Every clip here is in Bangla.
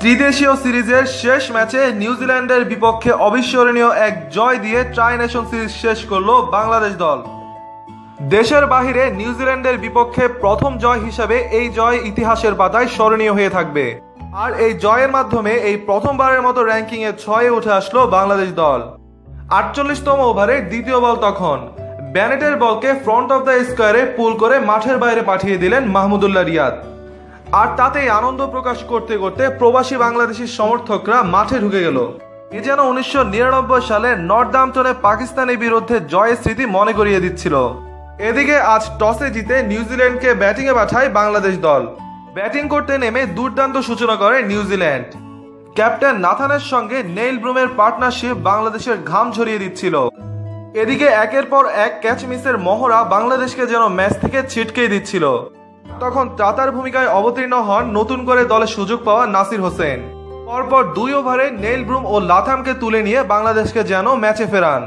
ত্রিদেশীয় সিরিজের শেষ ম্যাচে নিউজিল্যান্ডের বিপক্ষে অবিস্মরণীয় এক জয় দিয়ে ট্রাই নেশন সিরিজ শেষ করল বাংলাদেশ দল। দেশের বাহিরে নিউজিল্যান্ডের বিপক্ষে প্রথম জয় হিসেবে এই জয় ইতিহাসের পাতায় স্মরণীয় হয়ে থাকবে। আর এই জয়ের মাধ্যমে এই প্রথমবারের মতো র্যাঙ্কিংয়ে 6-এ উঠে আসলো বাংলাদেশ দল। 48তম ওভারের দ্বিতীয় বল তখন ব্যানেটের বলকে ফ্রন্ট অফ দ্য স্কোয়ারে পুল করে মাঠের বাইরে পাঠিয়ে দিলেন মাহমুদুল্লাহ রিয়াদ। আর তাতেই আনন্দ প্রকাশ করতে করতে প্রবাসী বাংলাদেশি সমর্থকরা মাঠে ঢুকে গেল। এ যেন 1999 সালে নর্দাম্পটনে পাকিস্তানের বিরুদ্ধে জয়ের স্মৃতি মনে করিয়ে দিচ্ছিল। এদিকে আজ টসে জিতে নিউজিল্যান্ডকে ব্যাটিংয়ে পাঠায় বাংলাদেশ দল। ব্যাটিং করতে নেমে দুর্দান্ত সূচনা করে নিউজিল্যান্ড। ক্যাপ্টেন নাথানের সঙ্গে নেইল ব্রুমের পার্টনারশিপ বাংলাদেশের ঘাম ঝরিয়ে দিচ্ছিল। এদিকে একের পর এক ক্যাচ মিসের মহড়া বাংলাদেশকে যেন ম্যাচ থেকে ছিটকেই দিচ্ছিল। তখন ত্রাতার ভূমিকায় অবতীর্ণ হন নতুন করে দলে সুযোগ পাওয়া নাসির হোসেন। পরপর 2 ওভারে নেইল ব্রুম ও লাথামকে তুলে নিয়ে বাংলাদেশকে যেন ম্যাচে ফেরান।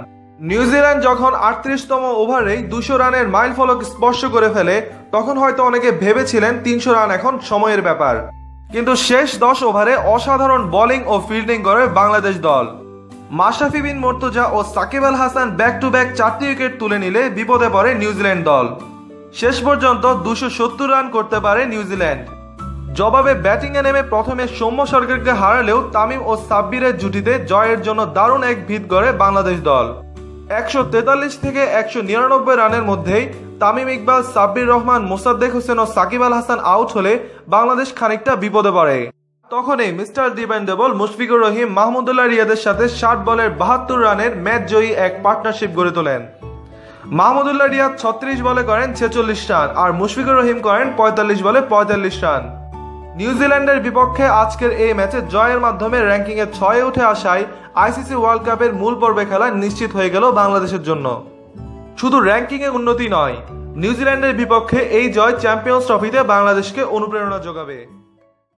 নিউজিল্যান্ড যখন 38তম ওভারেই 200 রানের মাইল ফলক স্পর্শ করে ফেলে, তখন হয়তো অনেকে ভেবেছিলেন 300 রান এখন সময়ের ব্যাপার। কিন্তু শেষ 10 ওভারে অসাধারণ বোলিং ও ফিল্ডিং করে বাংলাদেশ দল। মাশরাফি বিন মুর্তজা ও Shakib Al Hasan back to back 4টি উইকেট তুলে নিলে বিপদে পড়ে নিউজিল্যান্ড দল। শেষ পর্যন্ত 270 রান করতে পারে নিউজিল্যান্ড। জবাবে ব্যাটিংয়ে নেমে প্রথমে সৌম্য সরকারকে হারালেও তামিম ও সাব্বিরের জুটিতে জয়ের জন্য দারুণ এক ভিত গড়ে বাংলাদেশ দল। 143 থেকে 199 রানের মধ্যেই তামিম ইকবাল, সাব্বির রহমান, মোসাদ্দেক হোসেন ও সাকিব আল হাসান আউট হলে বাংলাদেশ খানিকটা বিপদে পড়ে। তখনই মিস্টার ডিপেন্ডেবল মুশফিকুর রহিম মাহমুদুল্লাহ রিয়াদের সাথে 60 বলের 72 রানের ম্যাচ জয়ী এক পার্টনারশিপ গড়ে তোলেন। মাহমুদুল্লাহ রিয়াদ 36 বলে করেন 46 রান আর মুশফিকুর রহিম করেন 45 বলে 45 রান। নিউজিল্যান্ডের বিপক্ষে আজকের এই ম্যাচে জয়ের মাধ্যমে র্যাঙ্কিংয়ে 6-এ উঠে আসায় আইসিসি ওয়ার্ল্ড কাপের মূল পর্বে খেলা নিশ্চিত হয়ে গেল বাংলাদেশের জন্য। শুধু র্যাঙ্কিংয়ে উন্নতি নয়, নিউজিল্যান্ডের বিপক্ষে এই জয় চ্যাম্পিয়ন্স ট্রফিতে বাংলাদেশকে অনুপ্রেরণা যোগাবে।